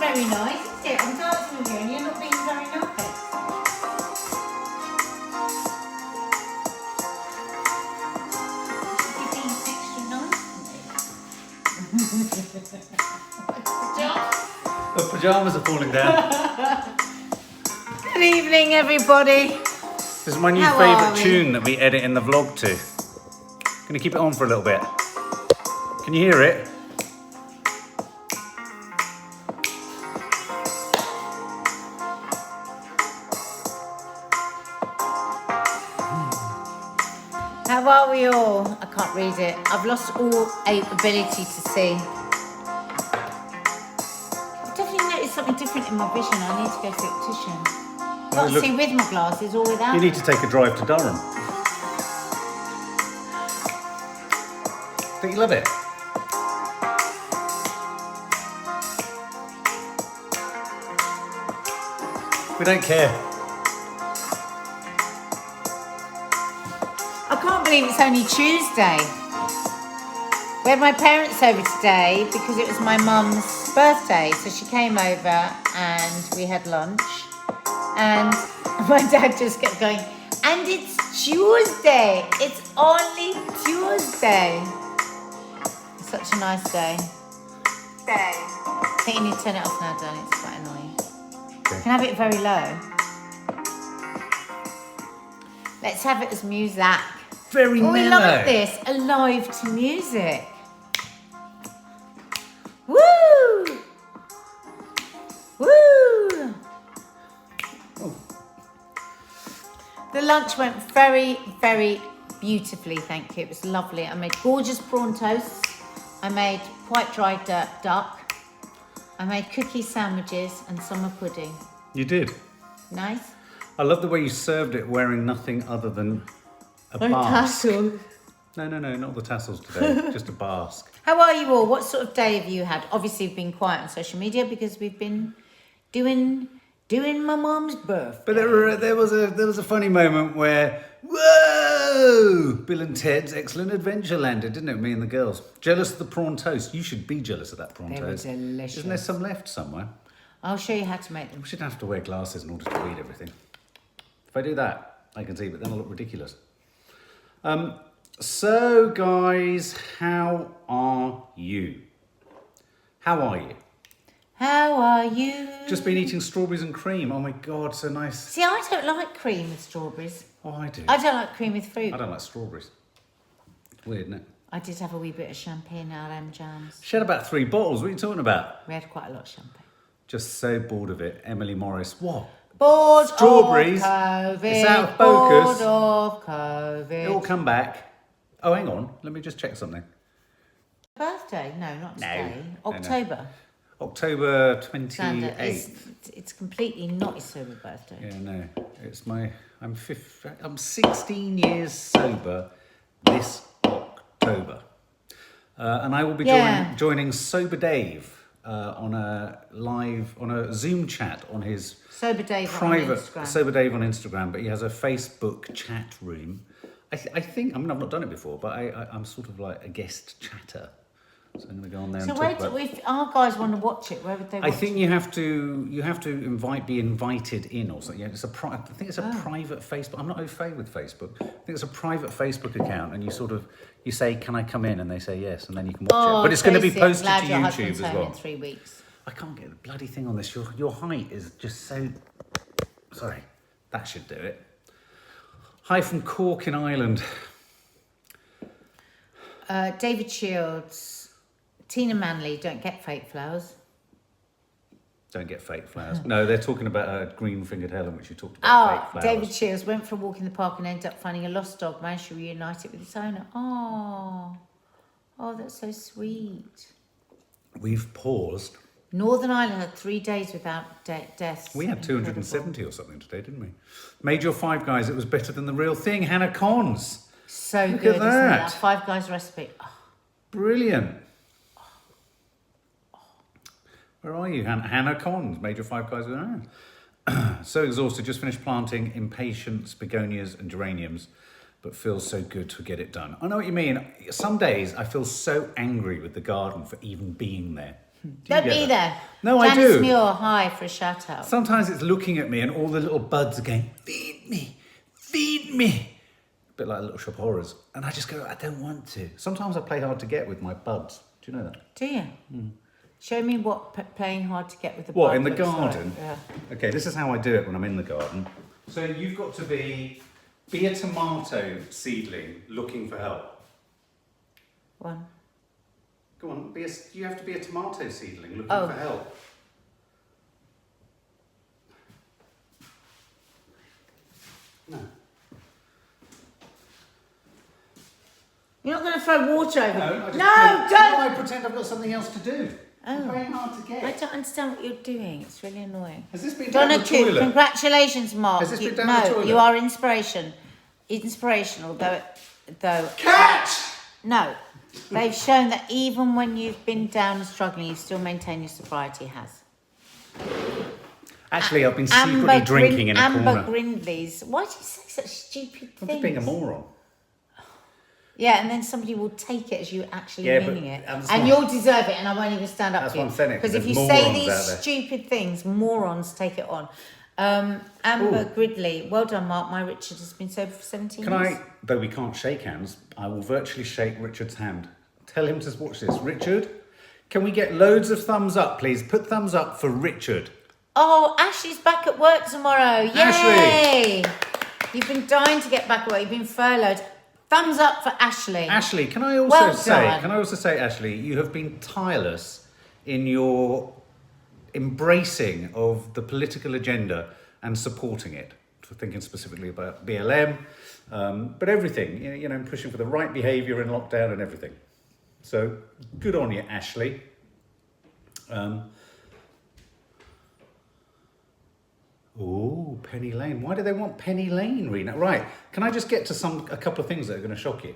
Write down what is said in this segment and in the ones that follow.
isn't very nice, is it? I'm dancing with you and you're not being very nice. You're being extra nice to me. The pyjamas are falling down. Good evening, everybody. This is my new How favourite are we? tune that we edit in the vlog to. Gonna keep it on for a little bit. Can you hear it? How are we all? I can't read it. I've lost all ability to see. I definitely noticed something different in my vision. I need to go to the optician. Can't look- see with my glasses or without. You need to take a drive to Durham. Don't you love it? We don't care. I can't believe it's only Tuesday. We had my parents over today because it was my mum's birthday. So she came over and we had lunch. And my dad just kept going, and it's Tuesday. It's only Tuesday. It's such a nice day. I think you need to turn it off now, darling. It's quite annoying. Okay. You can have it very low. Let's have it as music. Very Oh, we mellow. love this. Alive to music. Woo! Woo! Oh. The lunch went very, very beautifully, thank you. It was lovely. I made gorgeous prawn toasts. I made quite dry duck. I made cookie sandwiches and summer pudding. You did. Nice. I love the way you served it wearing nothing other than a And mask. tassel. No, not the tassels today, just a mask. How are you all? What sort of day have you had? Obviously, we've been quiet on social media because we've been doing my mum's birthday. But there was a funny moment where, whoa! Bill and Ted's Excellent Adventure landed, didn't it? Me and the girls. Jealous of the prawn toast. You should be jealous of that prawn They were toast. delicious. Isn't there some left somewhere? I'll show you how to make them. We shouldn't have to wear glasses in order to read everything. If I do that, I can see, but then I'll look ridiculous. So guys, how are you? How are you? How are you? Just been eating strawberries and cream. Oh my God, so nice. See, I don't like cream with strawberries. Oh, I do. I don't like cream with fruit. I don't like strawberries. Weird, isn't it? I did have a wee bit of champagne out of jams. She had about 3 bottles. What are you talking about? We had quite a lot of champagne. Just so bored of it. Emily Morris. What? Bored Strawberries. of COVID. It's out of focus. Bored of COVID. It'll come back. Oh, hang on. Let me just check something. Birthday? No, not today. No. October. October Sandra, 28th. it's completely not his sober birthday. Yeah, no. It's I'm 16 years sober this October. And I will be joining Sober Dave on a Zoom chat on his Sober Dave private on Instagram. Sober Dave on Instagram, but he has a Facebook chat room. I think, I've not done it before, but I'm sort of like a guest chatter. So I'm going to go on there So and where talk about... if our guys want to watch it, where would they watch I think it? you have to be invited in or something. Yeah, I think it's a private Facebook. I'm not au fait with Facebook. I think it's a private Facebook account, and you say, "Can I come in?" And they say yes, and then you can watch it. But it's going to be Tracy, I'm posted glad to your YouTube husband's as home well. in 3 weeks. I can't get the bloody thing on this. Your height is just so... Sorry, that should do it. Hi from Cork in Ireland. David Shields, Tina Manley, don't get fake flowers. Don't get fake flowers. No, they're talking about green-fingered Helen, which you talked about, fake flowers. David Shields went for a walk in the park and ended up finding a lost dog. Managed to reunite it with its owner. Oh, that's so sweet. We've paused. Northern Ireland had 3 days without deaths. We had 270 or something today, didn't we? Made your Five Guys. It was better than the real thing. Hannah Cons. So Look good, at isn't it? that. That Five Guys recipe. Oh. Brilliant. Where are you, Hannah Cons? Made your Five Guys. So exhausted. Just finished planting impatiens, begonias and geraniums, but feels so good to get it done. I know what you mean. Some days I feel so angry with the garden for even being there. Don't be there. No, Janice I do. Muir, hi for a shout out. Sometimes it's looking at me and all the little buds are going, feed me, feed me. A bit like Little Shop of Horrors. And I just go, I don't want to. Sometimes I play hard to get with my buds. Do you know that? Do you? Show me what playing hard to get with the What, bud in the looks like. garden? Yeah. Okay, this is how I do it when I'm in the garden. So you've got to be a tomato seedling looking for help. One. Go on, you have to be a tomato seedling looking Oh. for help. No. You're not going to throw water over No, me. I just No, don't! I pretend I've got something else to do. I'm playing hard to get. I don't understand what you're doing. It's really annoying. Has this been down Donna the Coote, toilet? congratulations, Mark. Has this been down no, the toilet? you are inspirational, though. Catch! No, they've shown that even when you've been down and struggling, you still maintain your sobriety. Has. Actually, I've been secretly drinking in a Amber corner. Grindley's. Why do you say such stupid things? I'm just being a moron. Yeah, and then somebody will take it as you actually Yeah, but meaning it. that's And why- you'll deserve it, and I won't even stand up That's for you. why I'm saying it, Because if you there's say morons these out there. stupid things, morons take it on. Amber Gridley, well done, Mark. My Richard has been sober for 17 Can years. I, though we can't shake hands, I will virtually shake Richard's hand. Tell him to watch this. Richard, can we get loads of thumbs up, please? Put thumbs up for Richard. Oh, Ashley's back at work tomorrow. Yay! Ashley! You've been dying to get back at work. You've been furloughed. Thumbs up for Ashley. Ashley, can I also Well say, done. Ashley, you have been tireless in your embracing of the political agenda and supporting it. So thinking specifically about BLM, but everything, you know, pushing for the right behaviour in lockdown and everything. So good on you, Ashley. Oh, Penny Lane. Why do they want Penny Lane, Rena? Right, can I just get to a couple of things that are going to shock you?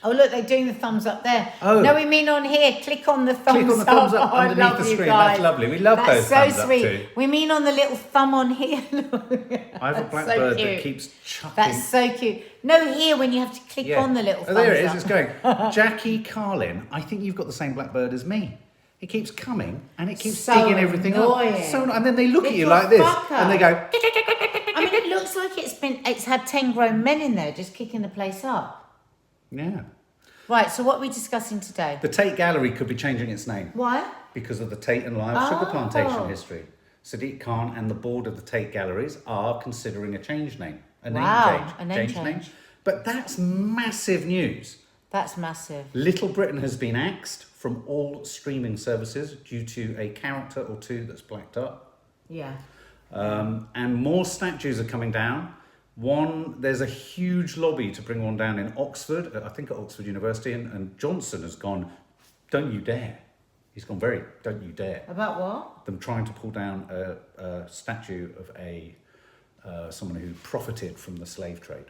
Oh, look, they're doing the thumbs up there. Oh. No, we mean on here. Click on the thumbs up. Click on the thumbs up Oh, I underneath love the you screen. guys. That's lovely. We love those thumbs up too. We mean on the little thumb on here. I have a That's blackbird so that cute. keeps chucking. That's so cute. No, here when you have to click on the little thumbs there it is. up. It's going. Jackie Carlin. I think you've got the same blackbird as me. It keeps coming and it keeps So digging everything annoying. up. So, and then they look at you Little like this, fucker. and they go. I mean, it looks like it's had 10 grown men in there just kicking the place up. Yeah. Right, so what are we discussing today? The Tate Gallery could be changing its name Why? because of the Tate and Lyle sugar Oh. plantation history. Sadiq Khan and the board of the Tate Galleries are considering a change name, a name Wow, change, a name change. But that's massive news. That's massive. Little Britain has been axed from all streaming services due to a character or two that's blacked up. Yeah. And more statues are coming down. There's a huge lobby to bring one down in Oxford, I think at Oxford University, and Johnson has gone, don't you dare. He's gone don't you dare. About what? Them trying to pull down a statue of someone who profited from the slave trade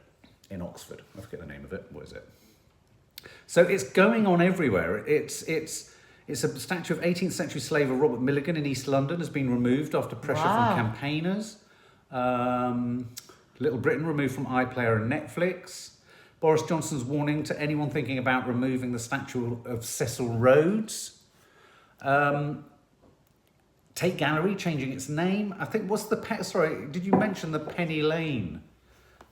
in Oxford. I forget the name of it. What is it? So it's going on everywhere. It's a statue of 18th century slaver Robert Milligan in East London has been removed after pressure Wow. from campaigners. Little Britain removed from iPlayer and Netflix. Boris Johnson's warning to anyone thinking about removing the statue of Cecil Rhodes. Tate Gallery changing its name. I think sorry, did you mention the Penny Lane?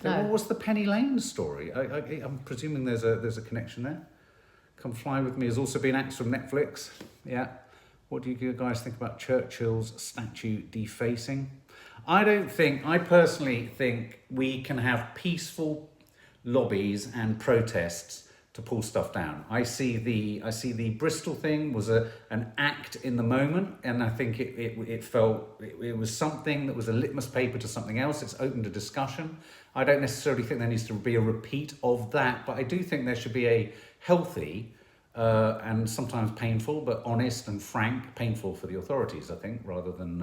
No. What was the Penny Lane story? I'm presuming there's a connection there. Come Fly With Me has also been axed from Netflix. Yeah. What do you guys think about Churchill's statue defacing? I personally think we can have peaceful lobbies and protests to pull stuff down. I see the Bristol thing was an act in the moment, and I think it was something that was a litmus paper to something else. It's opened a discussion. I don't necessarily think there needs to be a repeat of that, but I do think there should be a healthy and sometimes painful, but honest and frank, painful for the authorities, I think, rather than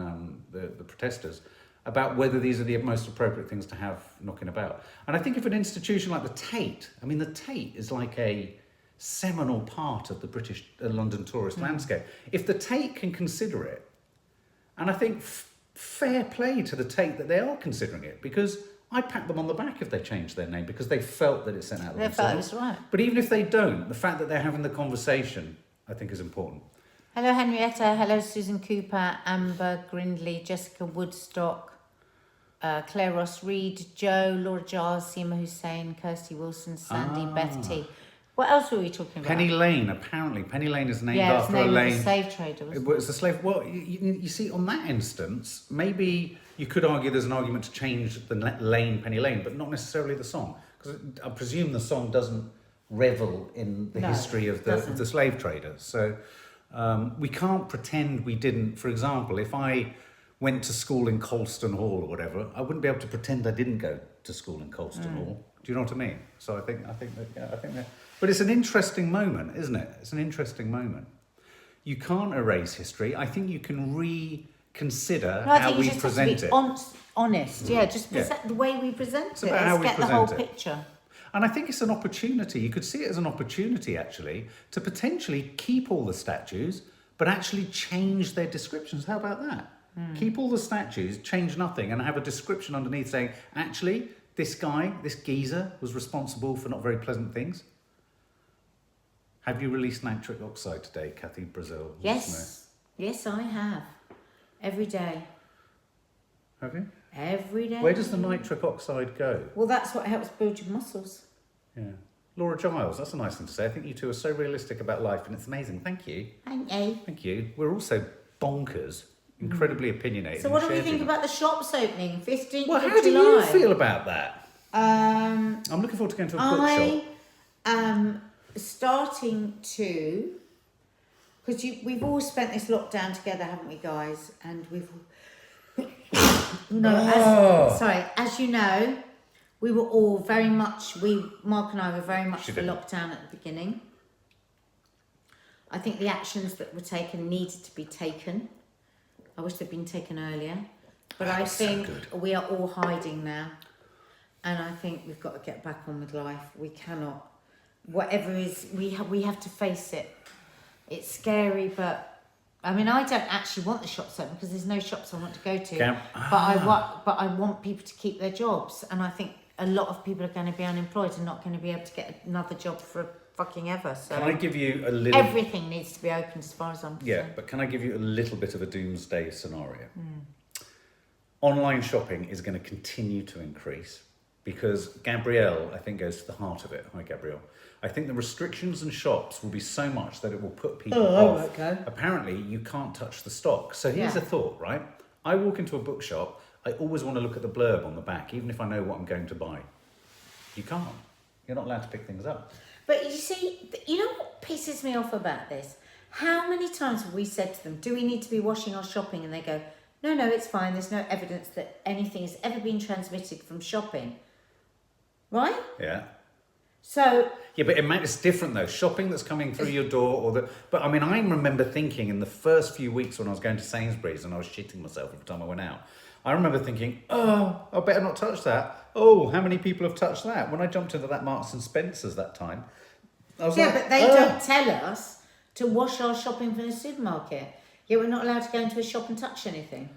the protesters, about whether these are the most appropriate things to have knocking about. And I think if an institution like the Tate, the Tate is like a seminal part of the British London tourist landscape. If the Tate can consider it, and I think fair play to the Tate that they are considering it, because I'd pat them on the back if they changed their name because they felt that it sent out the They wrong felt it signal. was right. But even if they don't, the fact that they're having the conversation, I think, is important. Hello, Henrietta. Hello, Susan Cooper, Amber Grindley, Jessica Woodstock, Claire Ross Reed, Joe, Laura Giles, Seema Hussein, Kirsty Wilson, Sandy, Beth T. What else were we talking about? Penny Lane, apparently. Penny Lane is named yeah, after a lane. Yeah, slave trader, wasn't it? Was the slave. Well, you see, on that instance, maybe you could argue there's an argument to change the lane Penny Lane, but not necessarily the song. Because I presume the song doesn't revel in the history of the slave traders. So we can't pretend we didn't. For example, if I went to school in Colston Hall or whatever, I wouldn't be able to pretend I didn't go to school in Colston Hall. Do you know what I mean? So I think that. But it's an interesting moment, isn't it? It's an interesting moment. You can't erase history. I think you can reconsider how we present it. Honest, yeah. Just present the way we present it. Let's get the whole picture. And I think it's an opportunity. You could see it as an opportunity, actually, to potentially keep all the statues, but actually change their descriptions. How about that? Keep all the statues, change nothing, and have a description underneath saying, actually, this guy, this geezer, was responsible for not very pleasant things. Have you released nitric oxide today, Kathy Brazil? Yes. Yes, I have. Every day. Have you? Every day. Where does the nitric oxide go? Well, that's what helps build your muscles. Yeah. Laura Giles, that's a nice thing to say. I think you two are so realistic about life, and it's amazing. Thank you. Thank you. Thank you. We're also bonkers, incredibly opinionated. So what do we think about the shops opening, 15th Well, of how do July? you feel about that? I'm looking forward to going to a bookshop. I am starting to, because we've all spent this lockdown together, haven't we, guys? And we've, as you know, we were all very much, Mark and I were very much for lockdown at the beginning. I think the actions that were taken needed to be taken. I wish they'd been taken earlier. But I think we are all hiding now. And I think we've got to get back on with life. We cannot, whatever is, we have to face it. It's scary, but I mean, I don't actually want the shops open because there's no shops I want to go to. But I want people to keep their jobs. And I think a lot of people are going to be unemployed and not going to be able to get another job for fucking ever. So can I give you a little... Everything needs to be open as far as I'm concerned. Yeah, but can I give you a little bit of a doomsday scenario? Online shopping is going to continue to increase because Gabrielle, I think, goes to the heart of it. Hi, Gabrielle. I think the restrictions in shops will be so much that it will put people off. Okay. Apparently, you can't touch the stock. So here's a thought, right? I walk into a bookshop, I always want to look at the blurb on the back, even if I know what I'm going to buy. You can't. You're not allowed to pick things up. But you see, you know what pisses me off about this? How many times have we said to them, do we need to be washing our shopping? And they go, no, it's fine. There's no evidence that anything has ever been transmitted from shopping. Right? Yeah. So... Yeah, but it's different though. Shopping that's coming through your door But I mean, I remember thinking in the first few weeks when I was going to Sainsbury's and I was shitting myself every time I went out, I remember thinking, oh, I better not touch that. Oh, how many people have touched that? When I jumped into that Marks and Spencer's that time, I was but they don't tell us to wash our shopping from the supermarket. Yet we're not allowed to go into a shop and touch anything.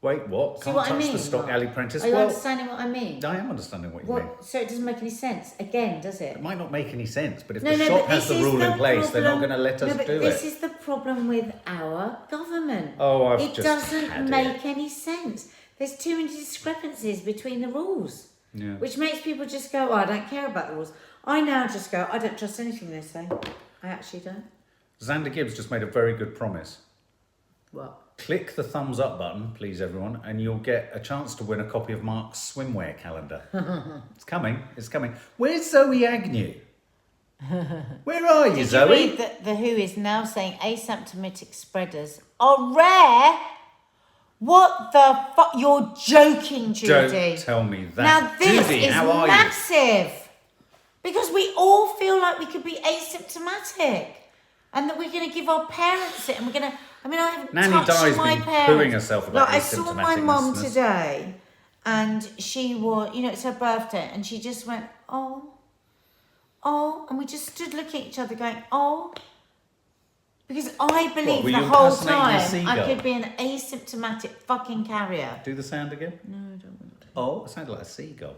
Wait, what? Can't touch the stock, Ali Prentice. Are you understanding what I mean? I am understanding what you mean. So it doesn't make any sense, again, does it? It might not make any sense, but if the shop has the rule in place, they're not going to let us do it. This is the problem with our government. Oh, It doesn't make any sense. There's too many discrepancies between the rules, which makes people just go, I don't care about the rules. I now just go, I don't trust anything they say. I actually don't. Xander Gibbs just made a very good promise. What? Click the thumbs up button, please, everyone, and you'll get a chance to win a copy of Mark's swimwear calendar. It's coming. Where's Zoe Agnew? Where are you, Zoe? Did you read that the WHO is now saying asymptomatic spreaders are rare? What the fuck? You're joking, Judy. Don't tell me that. Now this Judy, is how are massive. Because we all feel like we could be asymptomatic. And that we're going to give our parents it. And we're going to... I mean, I haven't touched my parents. Pooing herself about I saw my mum today. And she was... it's her birthday. And she just went, oh. And we just stood looking at each other going, oh. Because I believe the whole time I could be an asymptomatic fucking carrier. Do the sound again? No, I don't want to. Oh, it sounded like a seagull.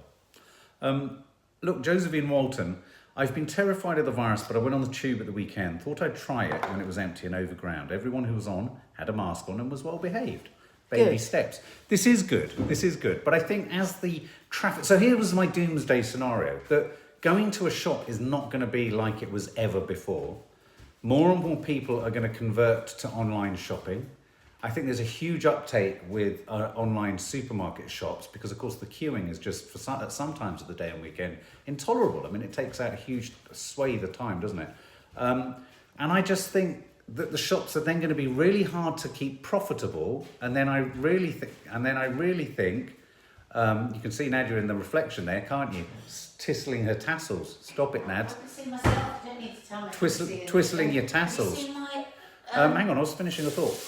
Look, Josephine Walton, I've been terrified of the virus, but I went on the tube at the weekend. Thought I'd try it when it was empty and overground. Everyone who was on had a mask on and was well behaved. Baby Good. steps. This is good. This is good. But I think as the traffic... So here was my doomsday scenario. That going to a shop is not going to be like it was ever before. More and more people are going to convert to online shopping. I think there's a huge uptake with online supermarket shops because, of course, the queuing is just, at some times of the day and weekend, intolerable. I mean, it takes out a huge swathe of time, doesn't it? And I just think that the shops are then going to be really hard to keep profitable. And then I really think, you can see Nadia in the reflection there, can't you? Tistling her tassels. Stop it, Nad. I can see myself. You don't need to tell me. Twistling your tassels. Have you seen my, hang on, I was finishing a thought.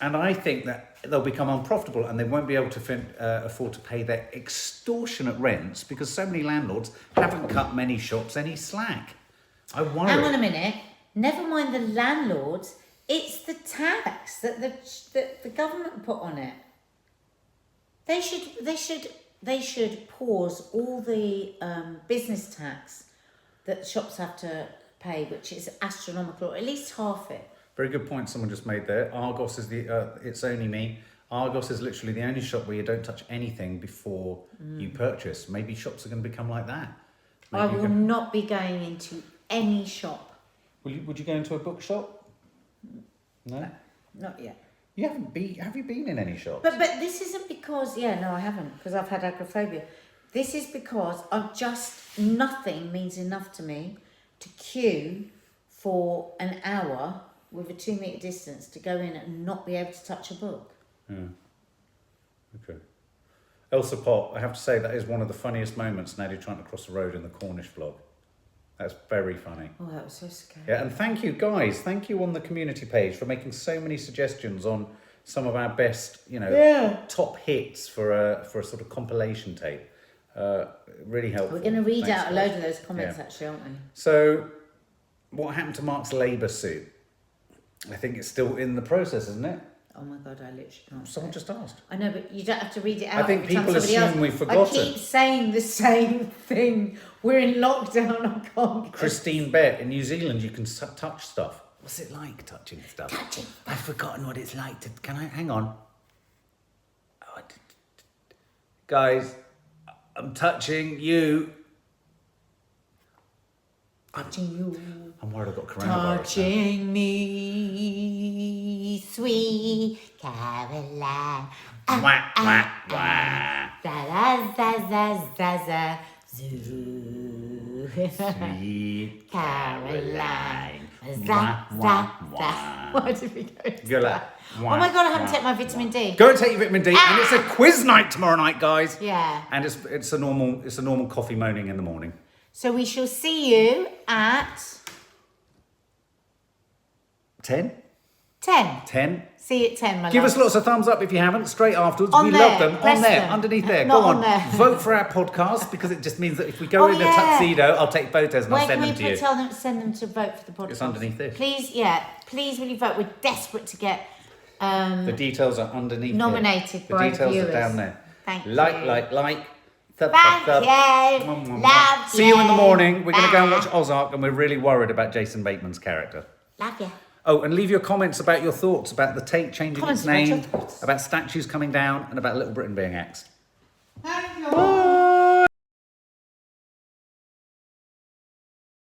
And I think that they'll become unprofitable and they won't be able to afford to pay their extortionate rents because so many landlords haven't cut many shops any slack. I worry. Hang on a minute. Never mind the landlords. It's the tax that the government put on it. They should pause all the business tax that shops have to pay, which is astronomical, or at least half it. Very good point someone just made there. Argos is it's only me. Argos is literally the only shop where you don't touch anything before you purchase. Maybe shops are going to become like that. Maybe I will not be going into any shop. Would you go into a bookshop? No? Not yet. You haven't been, have you been in any shops? But this isn't because, no, I haven't, because I've had agoraphobia. This is because nothing means enough to me to queue for an hour with a 2 metre distance to go in and not be able to touch a book. Yeah. Okay. Elsa Pot, I have to say that is one of the funniest moments, Nadia trying to cross the road in the Cornish vlog. That's very funny. Oh, that was so scary. Yeah, and thank you guys. Thank you on the community page for making so many suggestions on some of our best, top hits for a sort of compilation tape. Really helpful. We're going to read out a load of those comments, actually, aren't we? So, what happened to Mark's Labour suit? I think it's still in the process, isn't it? Oh my God, I literally can't. Someone just asked. I know, but you don't have to read it out. I think every time people somebody assume else. we've forgotten. I keep saying the same thing. We're in lockdown. I can't. Christine Bett, in New Zealand, you can touch stuff. What's it like touching stuff? Touching. I've forgotten what it's like to. Can I hang on? Oh, guys, I'm touching you. Touching you. I'm worried I've got coronavirus. Touching me, sweet Caroline. Wah, wah, wah. Za-za-za-za-za-za. Zoo. Sweet Caroline. Wah, wah, wah. Why did we go to Go like, that? wah, Oh my God, I haven't wah, taken my vitamin D. Go and take your vitamin D, and it's a quiz night tomorrow night, guys. Yeah. And it's a normal coffee moaning in the morning. So we shall see you at 10? 10. 10. See you at 10, my Give love. us lots of thumbs up if you haven't, straight afterwards. On we there, love them. press On there, them. underneath there. Not Go on. on there. Vote for our podcast because it just means that if we go Oh, in a yeah. tuxedo, I'll take photos and Where I'll send can them we to you. send them to vote for the podcast? It's underneath this. Please, please will you vote? We're desperate to get The details are underneath nominated here. by The details viewers. are down there. Thank you. Like. Thub, Thank thub, you. thub. Love See you in the you. morning. We're going to go and Bye. watch Ozark and we're really worried about Jason Bateman's character. Love you. Oh, and leave your comments about your thoughts about the Tate changing Comments its about your name, thoughts. about statues coming down, and about Little Britain being axed. Thank you.